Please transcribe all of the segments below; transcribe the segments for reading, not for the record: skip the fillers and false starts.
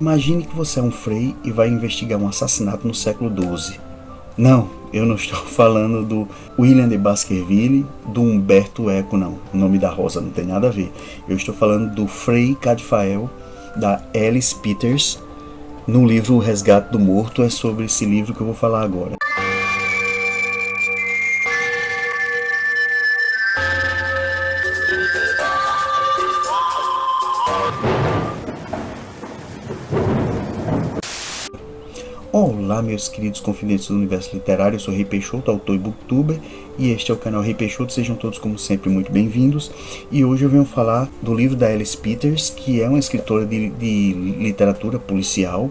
Imagine que você é um frei e vai investigar um assassinato no século XII. Não, eu não estou falando do William de Baskerville, do Humberto Eco, não. O nome da rosa não tem nada a ver. Eu estou falando do Frei Cadfael, da Alice Peters. No livro O Resgate do Morto, é sobre esse livro que eu vou falar agora. Olá, meus queridos confidentes do universo literário, eu sou Rei Peixoto, autor e booktuber, e este é o canal Rei Peixoto. Sejam todos, como sempre, muito bem-vindos. E hoje eu venho falar do livro da Alice Peters, que é uma escritora de literatura policial,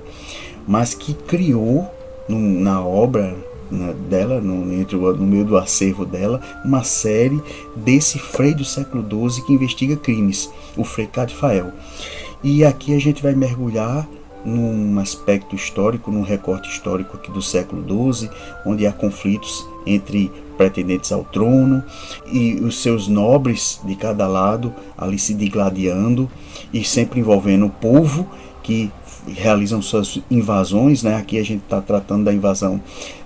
mas que criou na obra dela, no meio do acervo dela, uma série desse frei do século XII que investiga crimes, o Frei Cadfael. E aqui a gente vai mergulhar num aspecto histórico, num recorte histórico aqui do século XII, onde há conflitos entre pretendentes ao trono e os seus nobres de cada lado ali se digladiando e sempre envolvendo o povo que realizam suas invasões, né? Aqui a gente está tratando da invasão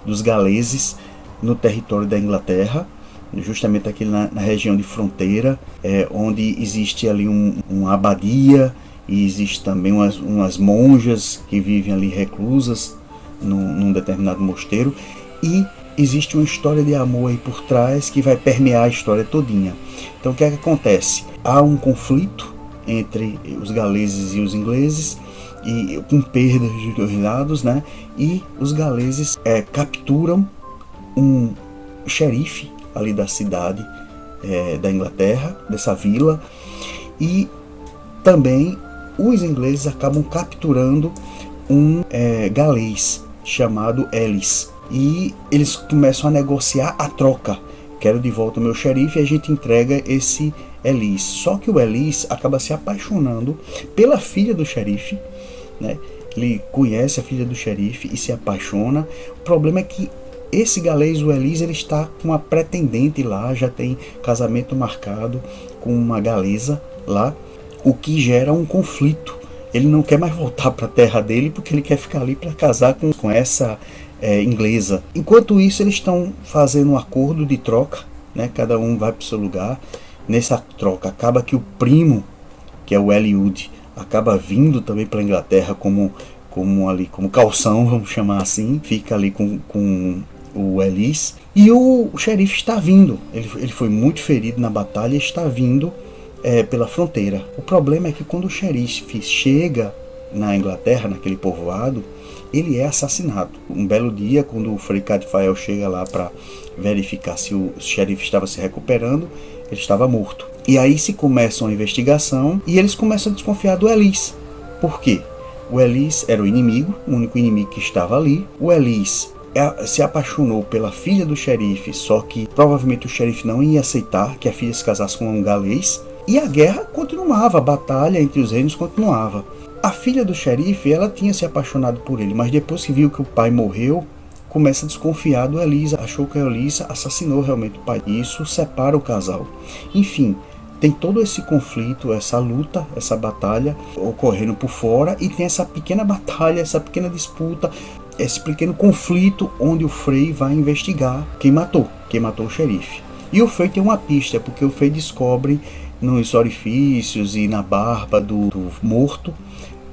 dos galeses no território da Inglaterra, justamente aqui na região de fronteira, onde existe ali uma abadia. E existe também umas monjas que vivem ali reclusas num determinado mosteiro. E existe uma história de amor aí por trás que vai permear a história todinha. Então o que é que acontece? Há um conflito entre os galeses e os ingleses, e com perdas de dois lados, né? E os galeses capturam um xerife ali da cidade da Inglaterra, dessa vila. E também os ingleses acabam capturando um galês chamado Ellis. E eles começam a negociar a troca. Quero de volta o meu xerife e a gente entrega esse Ellis. Só que o Ellis acaba se apaixonando pela filha do xerife, né? Ele conhece a filha do xerife e se apaixona. O problema é que esse galês, o Ellis, ele está com uma pretendente lá, já tem casamento marcado com uma galesa lá, o que gera um conflito. Ele não quer mais voltar para a terra dele porque ele quer ficar ali para casar com essa inglesa. Enquanto isso, eles estão fazendo um acordo de troca, né? Cada um vai para o seu lugar. Nessa troca, acaba que o primo, que é o Eliud, acaba vindo também para a Inglaterra como calção, vamos chamar assim. Fica ali com o Ellis. E o xerife está vindo. Ele foi muito ferido na batalha e está vindo pela fronteira. O problema é que quando o xerife chega na Inglaterra, naquele povoado, ele é assassinado. Um belo dia, quando o Frei Cadfael chega lá para verificar se o xerife estava se recuperando, ele estava morto. E aí se começa uma investigação e eles começam a desconfiar do Ellis. Por quê? O Ellis era o inimigo, o único inimigo que estava ali. O Ellis se apaixonou pela filha do xerife, só que provavelmente o xerife não ia aceitar que a filha se casasse com um galês. E a guerra continuava, a batalha entre os reinos continuava. A filha do xerife, ela tinha se apaixonado por ele, mas depois que viu que o pai morreu, começa a desconfiar do Elisa, achou que a Elisa assassinou realmente o pai. Isso separa o casal. Enfim, tem todo esse conflito, essa luta, essa batalha ocorrendo por fora, e tem essa pequena batalha, essa pequena disputa, esse pequeno conflito onde o Frei vai investigar quem matou o xerife. E o Frei tem uma pista, porque o Frei descobre nos orifícios e na barba do morto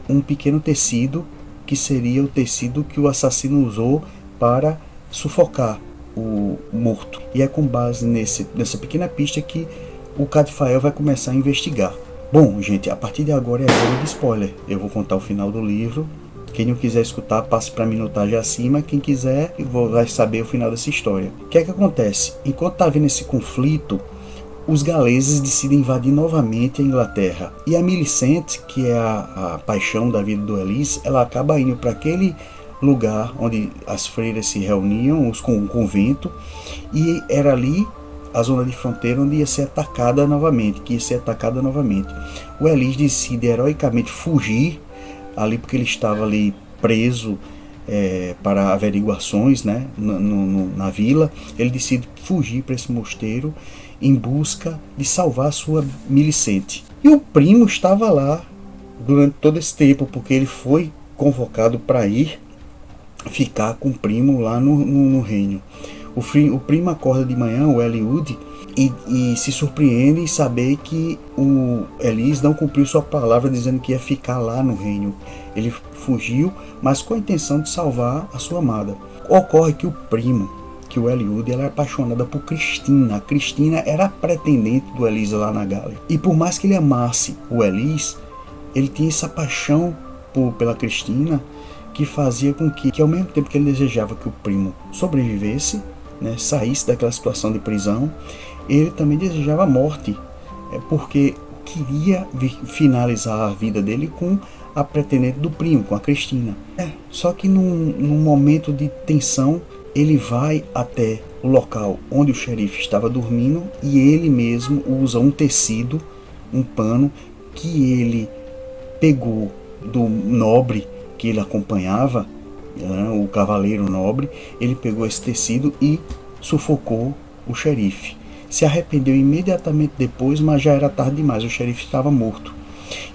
um pequeno tecido, que seria o tecido que o assassino usou para sufocar o morto. E é com base nessa pequena pista que o Cadfael vai começar a investigar. Bom, gente, a partir de agora é a zona de spoiler. Eu vou contar o final do livro. Quem não quiser escutar, passe para a minutagem acima. Quem quiser, vai saber o final dessa história. O que é que acontece? Enquanto está havendo esse conflito, os galeses decidem invadir novamente a Inglaterra. E a Millicent, que é a paixão da vida do Ellis, ela acaba indo para aquele lugar onde as freiras se reuniam, com um convento, e era ali a zona de fronteira onde ia ser atacada novamente, O Ellis decide heroicamente fugir ali, porque ele estava ali preso para averiguações, né, na vila. Ele decide fugir para esse mosteiro em busca de salvar sua Millicent. E o primo estava lá durante todo esse tempo, porque ele foi convocado para ir ficar com o primo lá no reino. O primo acorda de manhã, o Eliud, e se surpreende em saber que o Elis não cumpriu sua palavra dizendo que ia ficar lá no reino. Ele fugiu, mas com a intenção de salvar a sua amada. Ocorre que o Eliud, ela é apaixonada por Cristina. A Cristina era a pretendente do Elis lá na Gália. E por mais que ele amasse o Elis, ele tinha essa paixão pela Cristina, que fazia com que ao mesmo tempo que ele desejava que o primo sobrevivesse, né, saísse daquela situação de prisão, ele também desejava a morte, porque queria finalizar a vida dele com a pretendente do primo, com a Cristina. Só que num momento de tensão, ele vai até o local onde o xerife estava dormindo e ele mesmo usa um tecido, um pano, que ele pegou do nobre que ele acompanhava, o cavaleiro nobre. Ele pegou esse tecido e sufocou o xerife. Se arrependeu imediatamente depois, mas já era tarde demais, o xerife estava morto.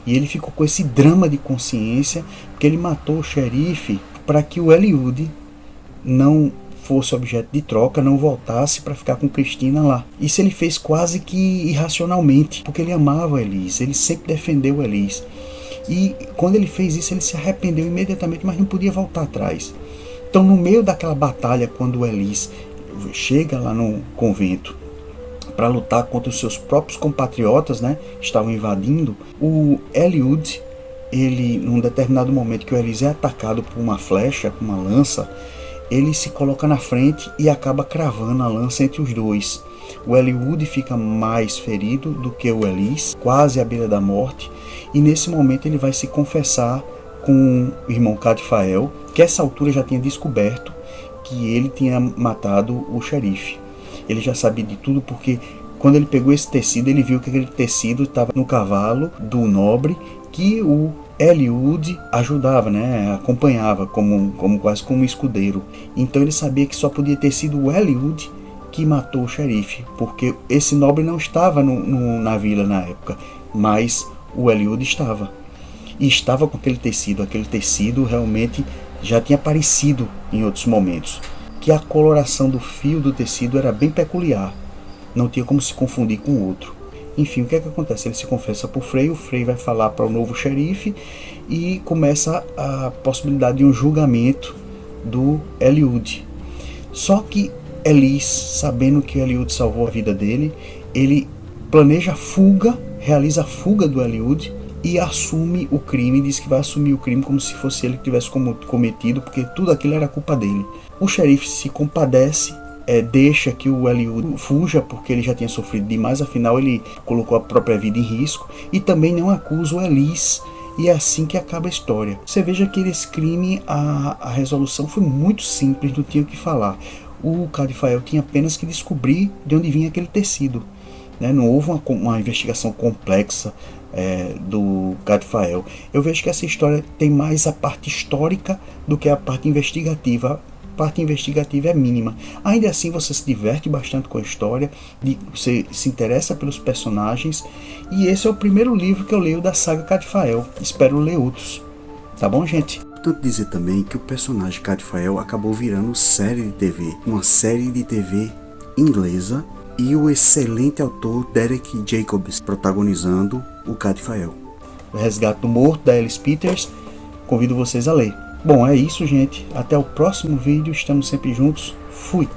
E ele ficou com esse drama de consciência, porque ele matou o xerife para que o Eliud não fosse objeto de troca, não voltasse para ficar com Cristina lá. Isso ele fez quase que irracionalmente, porque ele amava Elis, ele sempre defendeu Elis. E quando ele fez isso, ele se arrependeu imediatamente, mas não podia voltar atrás. Então, no meio daquela batalha, quando o Elis chega lá no convento para lutar contra os seus próprios compatriotas, né, estavam invadindo, o Eliud, ele, num determinado momento que o Elis é atacado por uma flecha, por uma lança, ele se coloca na frente e acaba cravando a lança entre os dois. O Eliud fica mais ferido do que o Elis, quase à beira da morte, e nesse momento ele vai se confessar com o irmão Cadfael, que a essa altura já tinha descoberto que ele tinha matado o xerife. Ele já sabia de tudo, porque quando ele pegou esse tecido, ele viu que aquele tecido estava no cavalo do nobre, que o Eliud ajudava, né, acompanhava quase como um escudeiro. Então ele sabia que só podia ter sido o Eliud que matou o xerife, porque esse nobre não estava na vila na época, mas o Eliud estava. E estava com aquele tecido realmente já tinha aparecido em outros momentos, que a coloração do fio do tecido era bem peculiar, não tinha como se confundir com o outro. Enfim, o que é que acontece? Ele se confessa para o Frei vai falar para o novo xerife e começa a possibilidade de um julgamento do Eliud. Só que Elis, sabendo que Eliud salvou a vida dele, ele planeja a fuga, realiza a fuga do Eliud e assume o crime, diz que vai assumir o crime como se fosse ele que tivesse cometido, porque tudo aquilo era culpa dele. O xerife se compadece, deixa que o Eliud fuja, porque ele já tinha sofrido demais, afinal ele colocou a própria vida em risco, e também não acusa o Elis, e é assim que acaba a história. Você veja que esse crime, a resolução foi muito simples, não tinha o que falar. O Cadfael tinha apenas que descobrir de onde vinha aquele tecido, né? Não houve uma investigação complexa do Cadfael. Eu vejo que essa história tem mais a parte histórica do que a parte investigativa. A parte investigativa é mínima. Ainda assim você se diverte bastante com a história, você se interessa pelos personagens, e esse é o primeiro livro que eu leio da saga Cadfael. Espero ler outros. Tá bom, gente? Importante dizer também que o personagem Cadfael acabou virando série de TV, uma série de TV inglesa, e o excelente autor Derek Jacobs protagonizando o Cadfael. O Resgate do Morto, da Elise Peters, convido vocês a ler. Bom, é isso, gente. Até o próximo vídeo. Estamos sempre juntos. Fui!